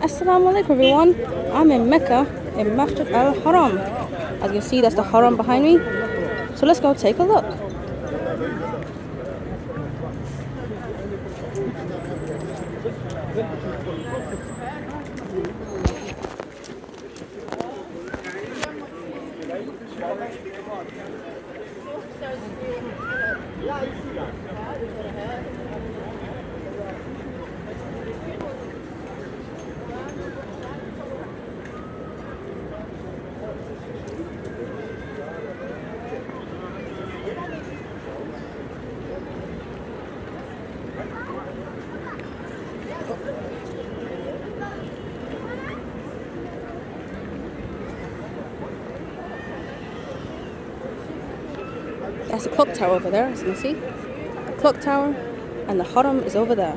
Assalamu alaikum everyone. I'm in Mecca in Masjid Al Haram. As you can see, that's the Haram behind me. So let's go take a look. That's the clock tower over there, as you can see. The clock tower and the Haram is over there.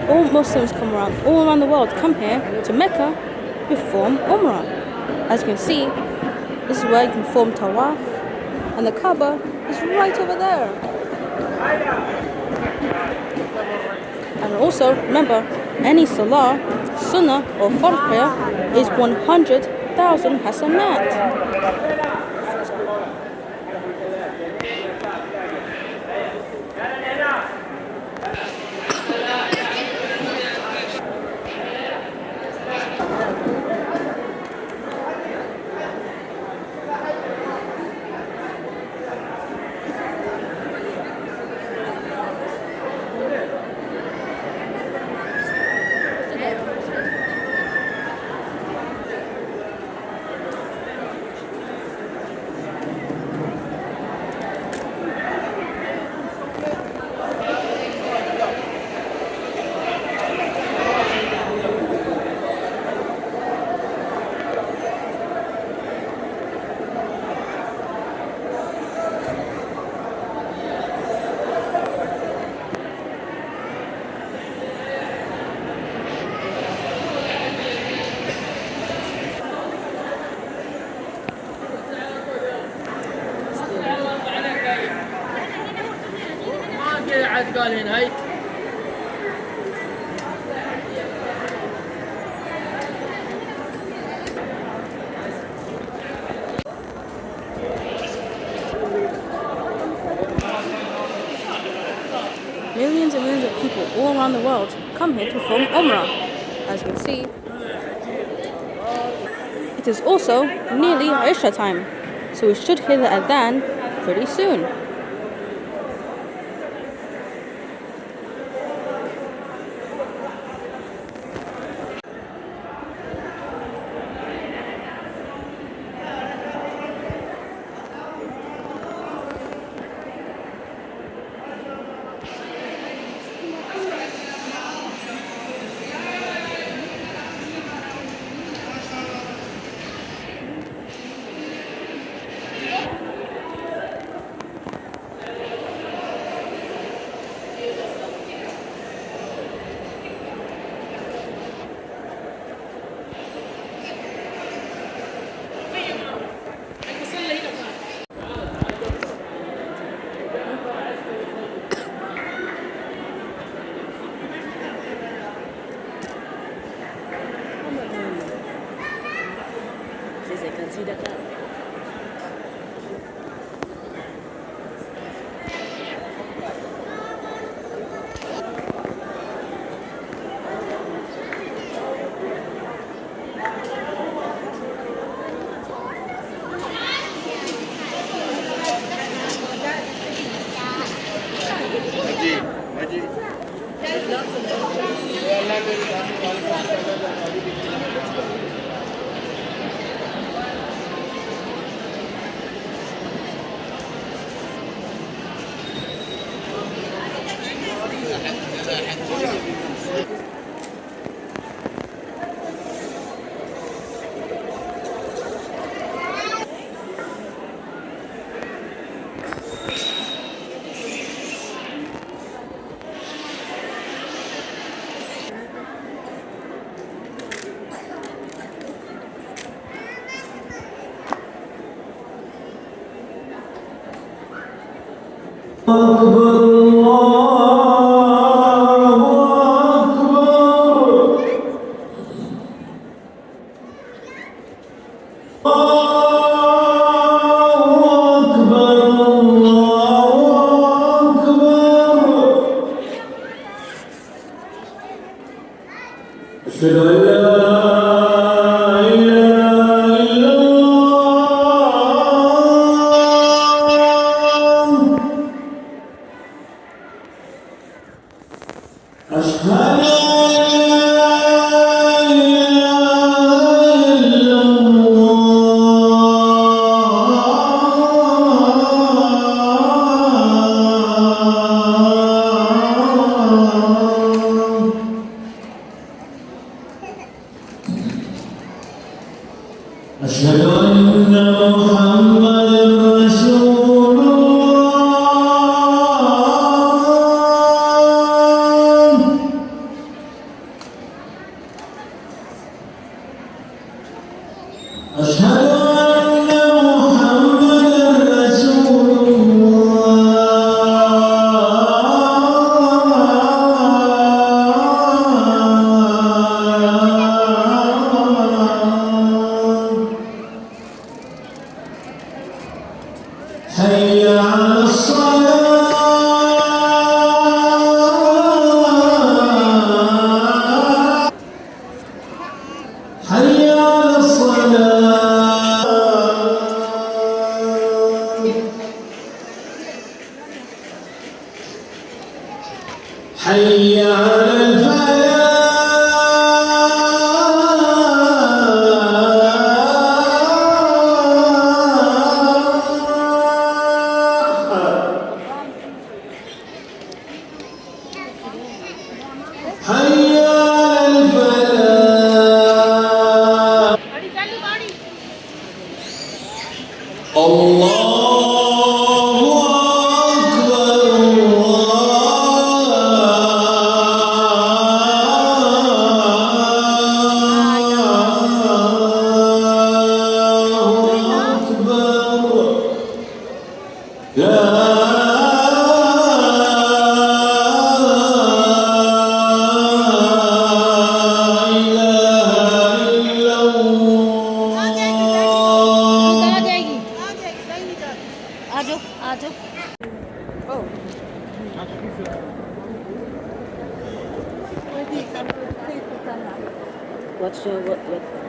All Muslims come around, all around the world, come here to Mecca to perform Umrah. As you can see, this is where you can perform Tawaf, and the Kaaba is right over there. And also, remember, any Salah, Sunnah or Fard prayer is 100,000 Hasanat. Millions and millions of people all around the world come here to perform Umrah. As you can see, it is also nearly Isha time, so we should hear the adhan pretty soon. can see that now. What's your what?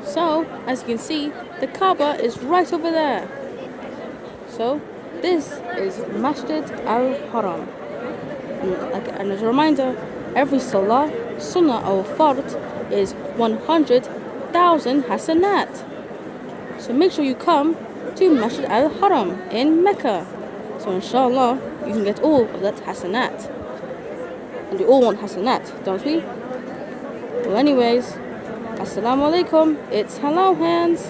So, as you can see, the Kaaba is right over there. So, this is Masjid Al Haram. And as a reminder, every salah, sunnah or fard is 100,000 hasanat. So make sure you come to Masjid Al Haram in Mecca. So inshallah, you can get all of that hasanat. And we all want hasanat, don't we? Well anyways, Assalamu alaikum, it's Halal Hands.